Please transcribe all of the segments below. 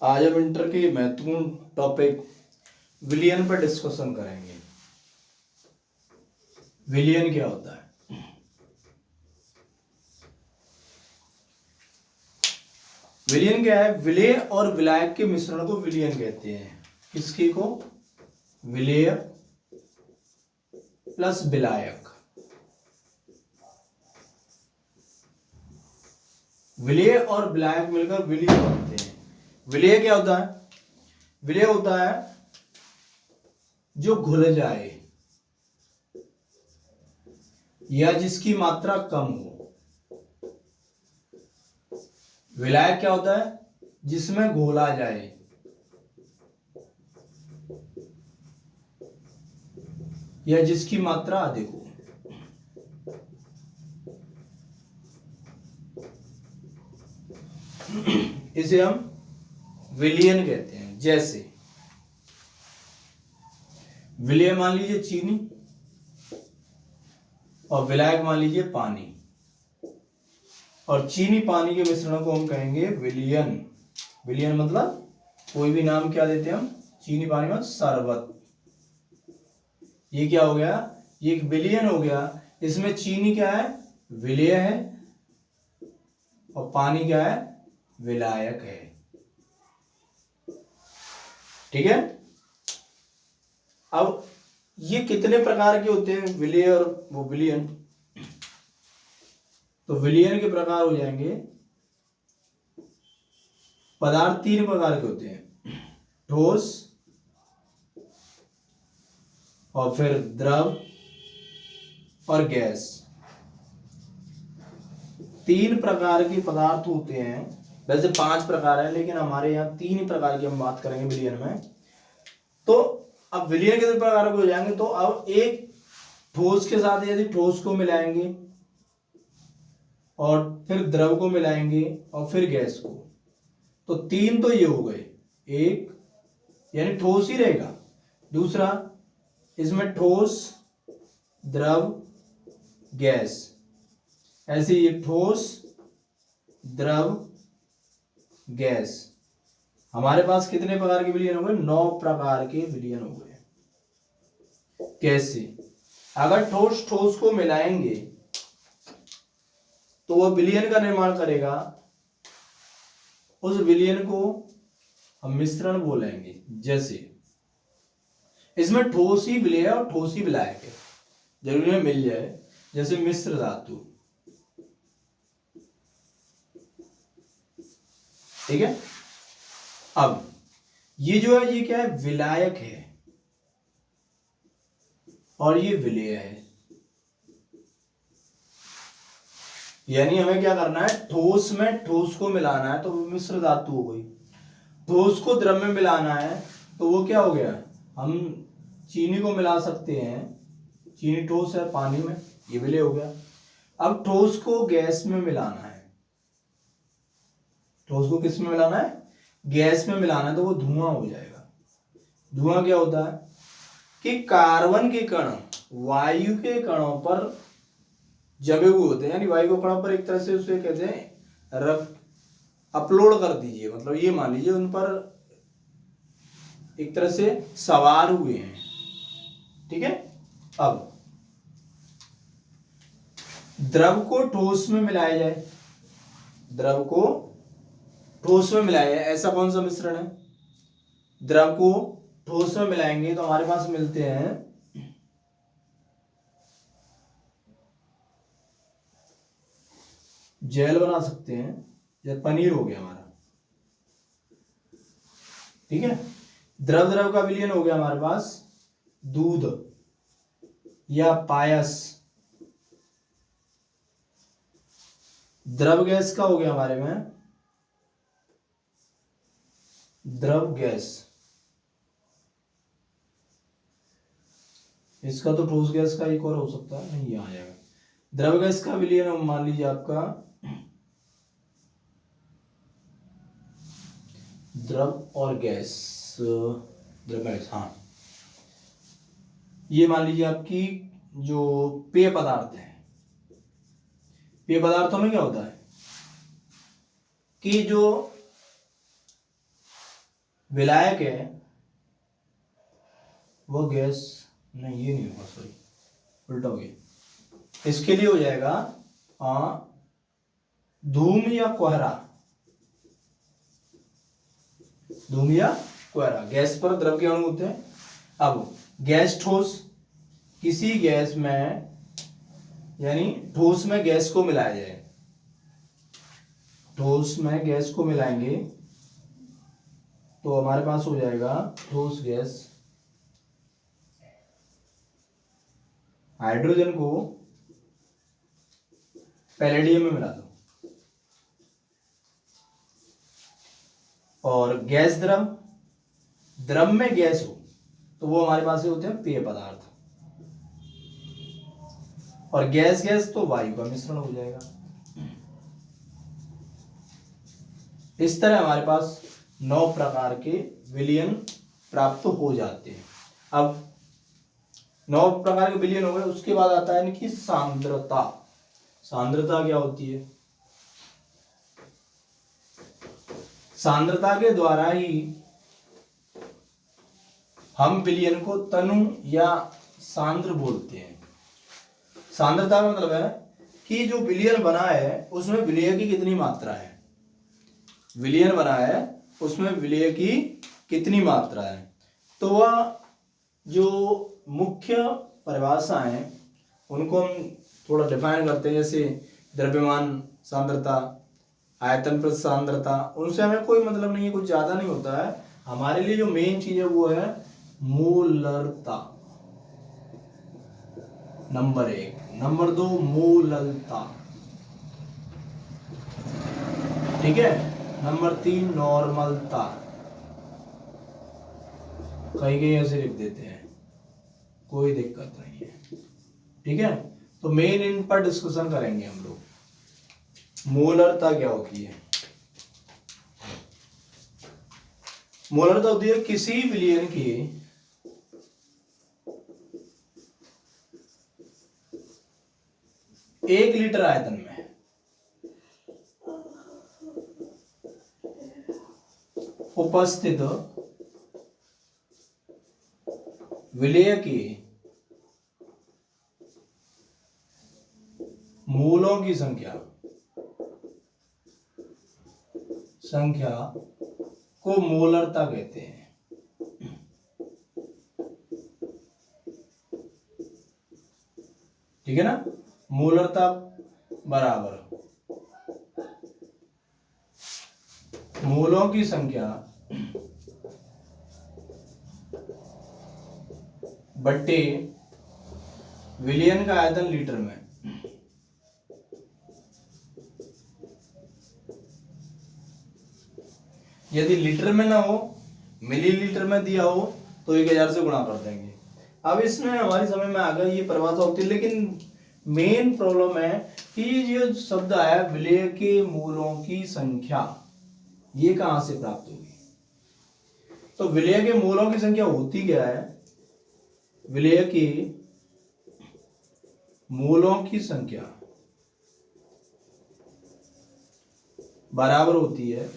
आज हम इंटर के महत्वपूर्ण टॉपिक विलयन पर डिस्कशन करेंगे। विलयन क्या होता है? विलयन क्या है? विलेय और विलायक के मिश्रण को विलयन कहते हैं। किसकी को? विलेय प्लस विलायक। विलेय और विलायक मिलकर विलयन बनते हैं। विलेय क्या होता है? विलेय होता है जो घुल जाए या जिसकी मात्रा कम हो। विलायक क्या होता है? जिसमें घोला जाए या जिसकी मात्रा अधिक हो। इसे हम विलयन कहते हैं। जैसे विलेय मान लीजिए चीनी और विलायक मान लीजिए पानी, और चीनी पानी के मिश्रण को हम कहेंगे विलयन। विलयन मतलब कोई भी नाम क्या देते हैं हम? चीनी पानी में शरबत। ये क्या हो गया? ये एक विलयन हो गया। इसमें चीनी क्या है? विलेय है, और पानी क्या है? विलायक है। ठीक है। अब ये कितने प्रकार के होते हैं विलेय और वो विलयन? तो विलयन के प्रकार हो जाएंगे, पदार्थ तीन प्रकार के होते हैं, ठोस और फिर द्रव और गैस। तीन प्रकार के पदार्थ होते हैं। वैसे 5 प्रकार है, लेकिन हमारे यहाँ 3 ही प्रकार की हम बात करेंगे विलयन में। तो अब विलयन कितने प्रकार के हो जाएंगे? तो अब एक ठोस के साथ यदि ठोस को मिलाएंगे और फिर द्रव को मिलाएंगे और फिर गैस को, तो 3 तो ये हो गए। एक यानी ठोस ही रहेगा। दूसरा, इसमें ठोस, द्रव, गैस। ऐसे ये ठोस, द्रव, गैस। हमारे पास कितने प्रकार के विलयन हो गए? 9 प्रकार के विलयन हो गए। कैसे? अगर ठोस ठोस को मिलाएंगे तो वह विलयन का निर्माण करेगा। उस विलयन को हम मिश्रण बोलेंगे। जैसे इसमें ठोस ही विलेय और ठोस ही विलायक है, जरूरी में मिल जाए। जैसे मिश्र धातु, ठीक है। अब ये जो है, ये क्या है? विलायक है और ये विलेय है। यानी हमें क्या करना है? ठोस में ठोस को मिलाना है तो वो मिश्र धातु हो गई। ठोस को द्रव में मिलाना है तो वो क्या हो गया? हम चीनी को मिला सकते हैं। चीनी ठोस है पानी में, ये विलेय हो गया। अब ठोस को गैस में मिलाना है। ठोस को किस में मिलाना है? गैस में मिलाना है, तो वो धुआं हो जाएगा। धुआं क्या होता है कि कार्बन के कण वायु के कणों पर जमे हुए होते हैं। यानी वायु के कणों पर एक तरह से उसे कहते हैं रख अपलोड कर दीजिए। मतलब ये मान लीजिए उन पर एक तरह से सवार हुए हैं। ठीक है। अब द्रव को ठोस में मिलाया जाए, द्रव को ठोस में मिलाया जाए। ऐसा कौन सा मिश्रण है? द्रव को ठोस में मिलाएंगे तो हमारे पास मिलते हैं जेल बना सकते हैं, या पनीर हो गया हमारा। ठीक है। द्रव द्रव का विलयन हो गया हमारे पास दूध या पायस। द्रव गैस का हो गया हमारे में द्रव गैस। इसका तो ठोस गैस का एक और हो सकता है, नहीं यहाँ आ जाएगा। द्रव गैस का विलयन मान लीजिए आपका द्रव और गैस, द्रव गैस, हाँ। ये मान लीजिए आपकी जो पेय पदार्थ है। पेय पदार्थों में क्या होता है कि जो विलायक है वो गैस, नहीं ये नहीं होगा, सॉरी उल्टा हो गया। इसके लिए हो जाएगा धूम या कोहरा, धूम या कोहरा। गैस पर द्रव के अणु होते हैं। अब गैस ठोस, किसी गैस में यानी ठोस में गैस को मिलाया जाए, ठोस में गैस को मिलाएंगे तो हमारे पास हो जाएगा ठोस गैस। हाइड्रोजन को पैलेडियम में मिला दो और गैस द्रव, द्रव में गैस हो तो वो हमारे पास होते हैं पेय पदार्थ, और गैस गैस तो वायु का मिश्रण हो जाएगा। इस तरह हमारे पास 9 प्रकार के विलयन प्राप्त हो जाते हैं। अब 9 प्रकार के विलयन हो गए, उसके बाद आता है इनकी सांद्रता। सांद्रता क्या होती है? सांद्रता के द्वारा ही हम विलयन को तनु या सांद्र बोलते हैं। सांद्रता का मतलब है कि जो विलयन बना है उसमें विलय की कितनी मात्रा है, विलयन बना है उसमें विलय की कितनी मात्रा है। तो वह जो मुख्य परिभाषा है उनको हम थोड़ा डिफाइन करते हैं, जैसे द्रव्यमान सांद्रता, आयतन प्रति सांद्रता, उनसे हमें कोई मतलब नहीं है, कुछ ज्यादा नहीं होता है। हमारे लिए जो मेन चीज है वो है मोलरता, नंबर 1। नंबर 2 मोललता, ठीक है। नंबर 3 नॉर्मलता, कहीं कहीं ऐसे लिख देते हैं, कोई दिक्कत नहीं है, ठीक है। तो मेन इन पर डिस्कशन करेंगे हम लोग। मोलरता क्या होती है? मोलरता होती है किसी विलयन की 1 लीटर आयतन में उपस्थित विलय की मूलों की संख्या को मोलरता कहते हैं। ठीक है ना। मोलरता बराबर मोलों की संख्या बट्टे विलयन का आयतन लीटर में। यदि लीटर में ना हो, मिलीलीटर में दिया हो तो 1000 से गुणा कर देंगे। अब इसमें हमारी समझ में आ गया ये परिभाषा होती है, लेकिन मेन प्रॉब्लम है कि ये जो शब्द आया विलय के मूलों की संख्या, ये कहां से प्राप्त होगी? तो विलय के मूलों की संख्या होती क्या है? विलय के मूलों की संख्या बराबर होती है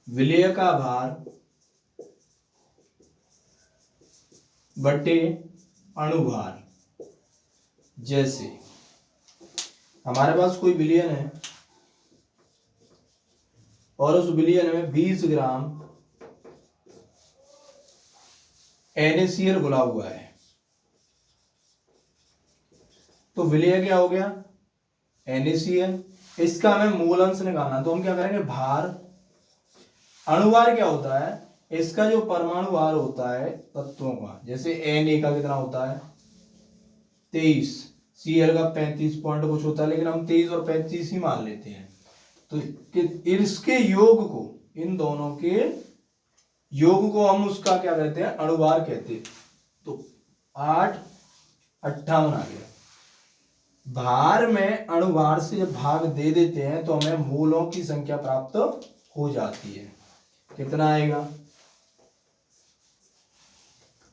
विलय का भार बटे अणुभार। जैसे हमारे पास कोई विलयन है और उस विलयन में 20 ग्राम NaCl घुला हुआ है, तो विलय क्या हो गया? NaCl। इसका हमें मूल अंश निकालना, तो हम क्या करेंगे? भार। अणुभार क्या होता है? इसका जो परमाणु भार होता है तत्वों का, जैसे Na का कितना होता है? 23, Cl का 35 पॉइंट कुछ होता है, लेकिन हम 23 और 35 ही मान लेते हैं। तो इसके योग को, इन दोनों के योग को हम उसका क्या कहते हैं? अणुभार कहते हैं। तो 858 आ गया। भार में अणुभार से जब भाग दे देते हैं तो हमें मूलों की संख्या प्राप्त हो जाती है। कितना आएगा?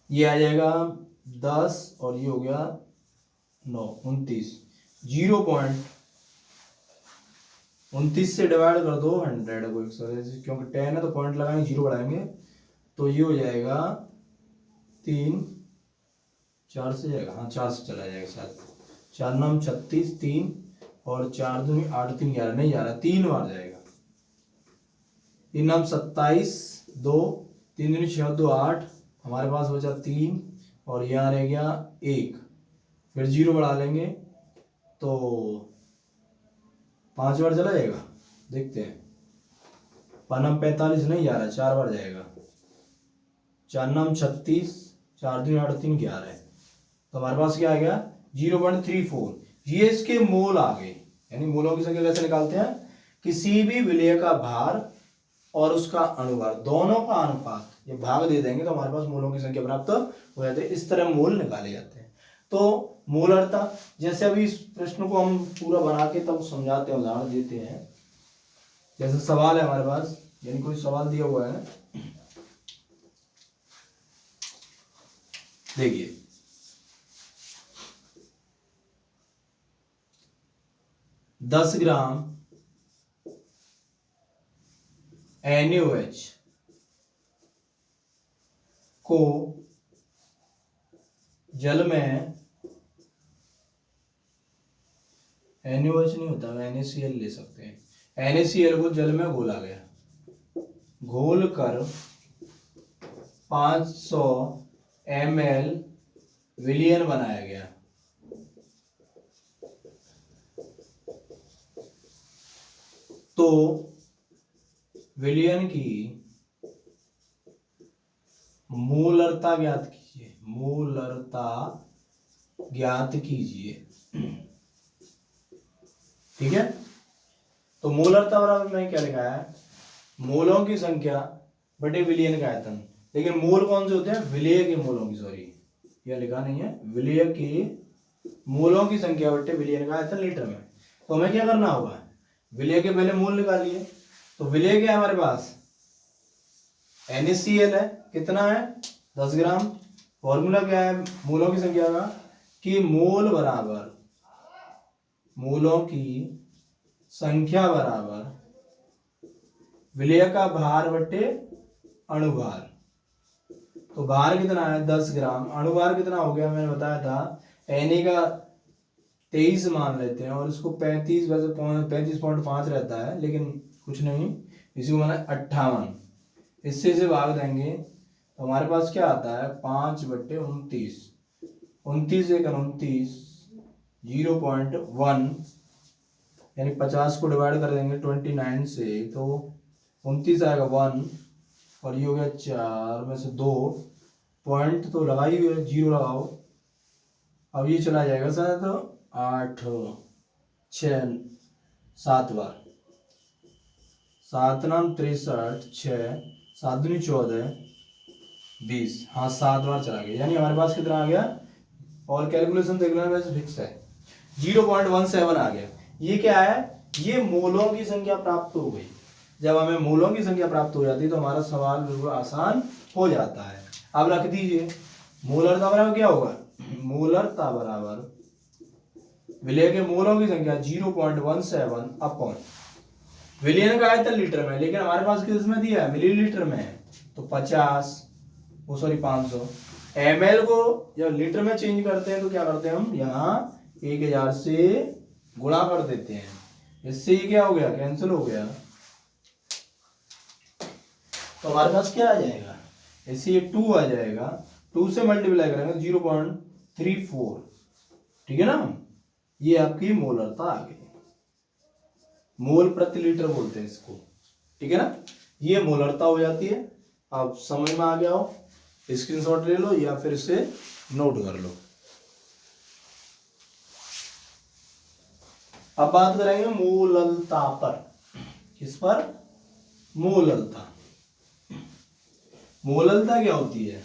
ये आ जाएगा 10 और ये हो गया 9, 29, 0.29 29 से डिवाइड कर दो 100 को, क्योंकि 10 है तो पॉइंट लगाएंगे, 0 बढ़ाएंगे तो ये हो जाएगा 3, 4 से जाएगा, हाँ 4 से चला जाएगा शायद, 4 9 36, 3 और 4 2 8 3 11, नहीं जा रहा, 3 बार जाएगा, 3 9 27, 2 3 2 6 2 8, हमारे पास बचा 3 और यहाँ रह गया 1, फिर 0 बढ़ा लेंगे तो 5 बार चला जाएगा, देखते हैं, 5 45 नहीं जा रहा, 4 बार जाएगा, 4 9 36, 4 2 8 3 11 है, तो हमारे पास क्या आ गया 0.34। ये इसके मोल आ गए, यानी मोलों की संख्या कैसे निकालते हैं, किसी भी विलेय का भार और उसका अनुभार दोनों का अनुपात ये भाग दे देंगे तो हमारे पास मोलों की संख्या प्राप्त हो जाती है। इस तरह मोल निकाले जाते हैं। तो मोलरता, जैसे अभी इस प्रश्न को हम पूरा बना के तब समझाते हैं, उदाहरण देते हैं। जैसे सवाल है हमारे पास, यानी कोई सवाल दिया हुआ है, देखिए 10 ग्राम NaOH को जल में, NaOH नहीं होता, NaCl ले सकते हैं, NaCl को जल में घोला गया, घोल कर 500 ml विलियन बनाया गया। तो विलियन की मोलरता ज्ञात कीजिए, मोलरता ज्ञात कीजिए, ठीक है। तो मोलरता बराबर मैंने क्या लिखा है, मोलों की संख्या बटे विलियन का आयतन, लेकिन मोल कौन से होते हैं, विलेय के मोलों की, सॉरी यह लिखा नहीं है, विलेय के मोलों की संख्या बटे विलियन का आयतन लीटर में। तो हमें क्या करना होगा, विलेय के पहले मोल निकालिए। तो विलेय क्या है हमारे पास, NaCl है, कितना है 10 ग्राम। फॉर्मूला क्या है मोलों की संख्या का, कि मोल बराबर मोलों की संख्या बराबर विलेय का भार बटे अणुभार। तो भार कितना है 10 ग्राम, अणुभार कितना हो गया, मैंने बताया था Na का 23 मान लेते हैं और इसको 35, वैसे 35.5 रहता है, लेकिन कुछ नहीं, इसी को माना 58, इससे इसे भाग देंगे तो हमारे पास क्या आता है 5/29, 29 एक 29, 0.1, यानी 50 को डिवाइड कर देंगे 29 से तो 29 आएगा 1, और ये हो गया 4 में से 2 पॉइंट तो लगा ही हुआ, 0 लगाओ, अब ये चला जाएगा शायद तो 8 6 7 बार, 7 नाम 63, 6 7 दूनी 14 20, हाँ 7 बार चला गया, यानी हमारे पास कितना आ गया, और कैलकुलेशन देख लेना वैसे फिक्स है 0.17 आ गया। ये क्या है, ये मोलों की संख्या प्राप्त हो गई। जब हमें मोलों की संख्या प्राप्त हो जाती है तो हमारा सवाल बिल्कुल आसान हो जाता है। अब रख दीजिए मोलरता बराबर क्या होगा, मोलरता बराबर विलेय के मोलों की संख्या 0.17 अपॉन विलियन का आयतन लीटर में, लेकिन हमारे पास किस में दिया है, मिलीलीटर में है, तो 500 ml को जब लीटर में चेंज करते हैं तो क्या करते हैं हम, यहाँ 1000 से गुणा कर देते हैं, इससे ये क्या हो गया, कैंसिल हो गया, तो हमारे पास क्या आ जाएगा, इससे ये 2 आ जाएगा, 2 से मल्टीप्लाई करेंगे 0.34, ठीक है ना। ये आपकी मोलरता आ गई, मोल प्रति लीटर बोलते हैं इसको, ठीक है ना। ये मोलरता हो जाती है। आप समझ में आ गया हो, स्क्रीनशॉट ले लो या फिर इसे नोट कर लो। अब बात करेंगे मोललता पर। किस पर, मोललता। मोललता क्या होती है,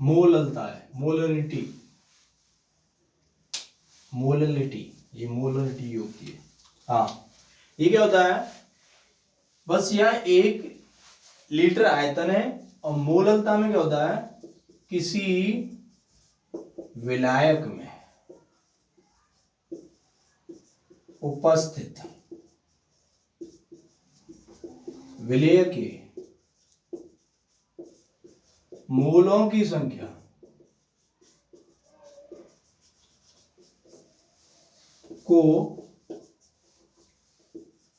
मोललता है मोलरिटी, मोलरिटी, ये मोलरिटी होती है। हाँ, ये क्या होता है, बस यहाँ 1 लीटर आयतन है और मोललता में क्या होता है किसी विलायक में उपस्थित विलेय के मूलों की संख्या को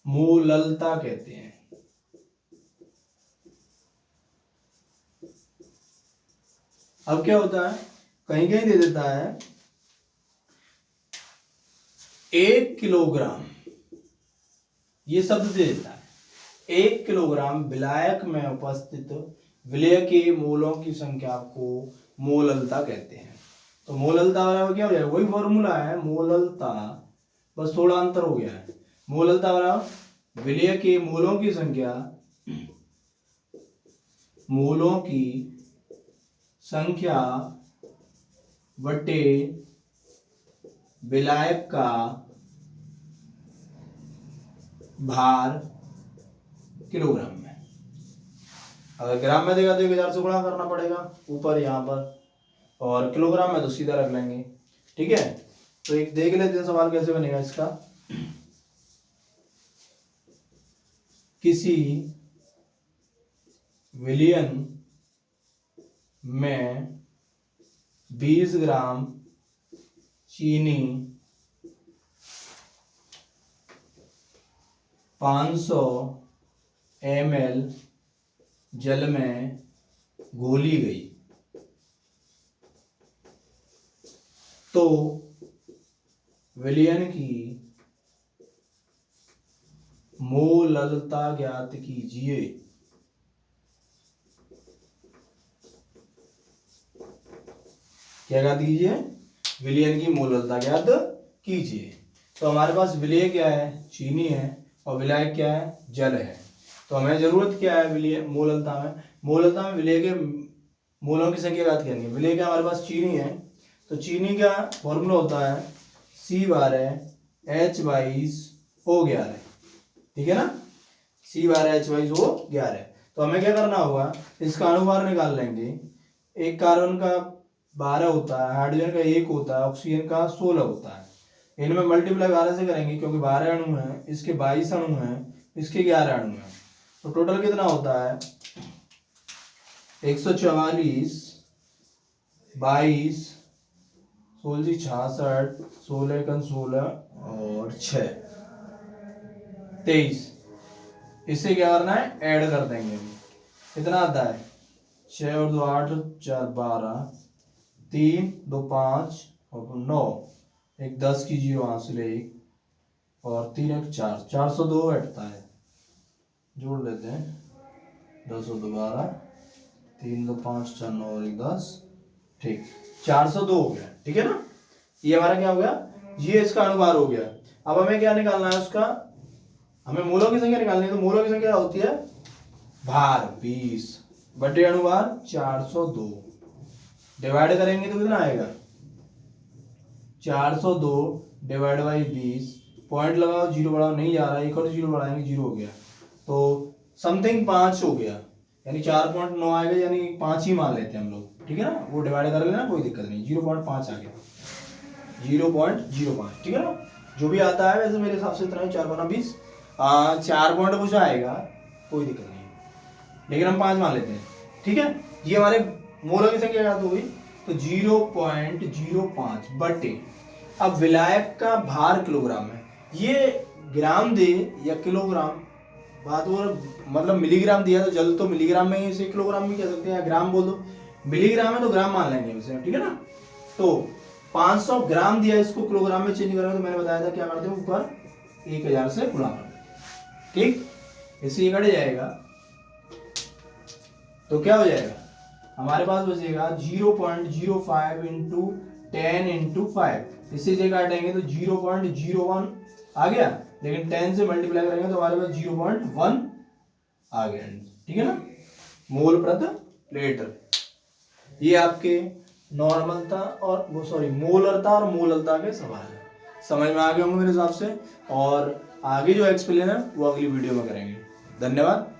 मूललता कहते हैं। अब क्या होता है, कहीं कहीं दे देता है 1 किलोग्राम, ये शब्द दे देता है 1 किलोग्राम विलायक में उपस्थित विलेय के मूलों की संख्या को मोललता कहते हैं। तो मोललता बराबर क्या हो जाएगा, वही फॉर्मूला है मोललता, बस थोड़ा अंतर हो गया है। मोललता बराबर विलेय के मूलों की संख्या, मूलों की संख्या बटे विलायक का भार किलोग्राम में। अगर ग्राम में देगा तो 1000 से गुणा करना पड़ेगा ऊपर यहाँ पर, और किलोग्राम में तो सीधा रख लेंगे। ठीक है, तो एक देख लेते हैं सवाल कैसे बनेगा इसका। किसी विलयन में 20 ग्राम चीनी 500 ml जल में घोली गई तो विलयन की मोललता ज्ञात कीजिए। क्या ज्ञात कीजिए, विलयन की मोललता ज्ञात कीजिए। तो हमारे पास विलेय क्या है, चीनी है, और विलायक क्या है, जल है। तो हमें जरूरत क्या है विलेय मोललता में, मोललता में विलेय के मूलों की संख्या ज्ञात करनी है। विलेय क्या हमारे पास चीनी है, तो चीनी का फॉर्मूला होता है C12H22O11। ठीक है ना, C12H22O11। तो हमें क्या करना होगा, इसका अनुभार निकाल लेंगे। एक कार्बन का 12 होता है, हाइड्रोजन का 1 होता है, ऑक्सीजन का 16 होता है। इनमें मल्टीप्लाई 12 से करेंगे क्योंकि 12 अणु हैं, इसके 22 अणु हैं, इसके 11 अणु हैं। तो टोटल कितना होता है 144, 22, 16 66, 16 16 और 6 23। इससे क्या करना है, ऐड कर देंगे। कितना आता है 6 और 2 8, 4 12, 3 2 5 और 9, एक 10 की 0 हासिल 1 और 3 1 4, 402 बैठता है। जोड़ लेते हैं 10 और 2 12, 3 2 5 4 9 और 1 10, ठीक 402 हो गया। ठीक है ना, ये हमारा क्या हो गया, ये इसका अनुभार हो गया। अब हमें क्या निकालना है उसका, हमें मूलों की संख्या निकालनी है। तो मूलों की संख्या होती है भार 20 बटे अनुभार 402, डिवाइड करेंगे तो कितना आएगा 402 डिवाइड बाई 20, पॉइंट लगाओ, जीरो बढ़ाओ, नहीं जा रहा है, एक और जीरो बढ़ाएंगे, जीरो हो गया। तो समथिंग 5 हो गया, यानी 4.9 आएगा, यानी 5 ही मान लेते हैं हम लोग। ठीक है ना, वो डिवाइड कर लेना, कोई दिक्कत नहीं। 0.5 आ गया, 0.05। ठीक है ना, जो भी आता है वैसे मेरे हिसाब से इतना ही, 4 गुना 20, 4 पॉइंट कुछ आएगा, कोई दिक्कत नहीं, लेकिन हम 5 मान लेते हैं। ठीक है, ये हमारे मोलों की संख्या याद हो गई। तो 0.05 बटे, अब विलायक का भार किलोग्राम है, ये ग्राम दे या किलोग्राम, बात वो मतलब मिलीग्राम दिया तो जल तो मिलीग्राम में इसे किलोग्राम में कह सकते हैं, ग्राम बोल दो, मिलीग्राम है तो ग्राम मान लेंगे इसे। ठीक है ना, तो 500 ग्राम दिया, इसको किलोग्राम में चेंज करेंगे तो मैंने बताया था क्या करते हैं, ऊपर 1000 से गुणा कर। ठीक, इससे ये कट जाएगा तो क्या हो जाएगा, हमारे पास बचेगा 0.05 इंटू 10 इंटू 5, इससे जे काटेंगे तो 0.01 आ गया, लेकिन 10 से मल्टीप्लाई करेंगे तो हमारे पास 0.1 आ गया। ठीक है ना, मोल प्रति लीटर। ये आपके नॉर्मलता और मोलरता और मोललता के सवाल है, समझ में आ गए होंगे मेरे हिसाब से। और आगे जो एक्सप्लेन है वो अगली वीडियो में करेंगे। धन्यवाद।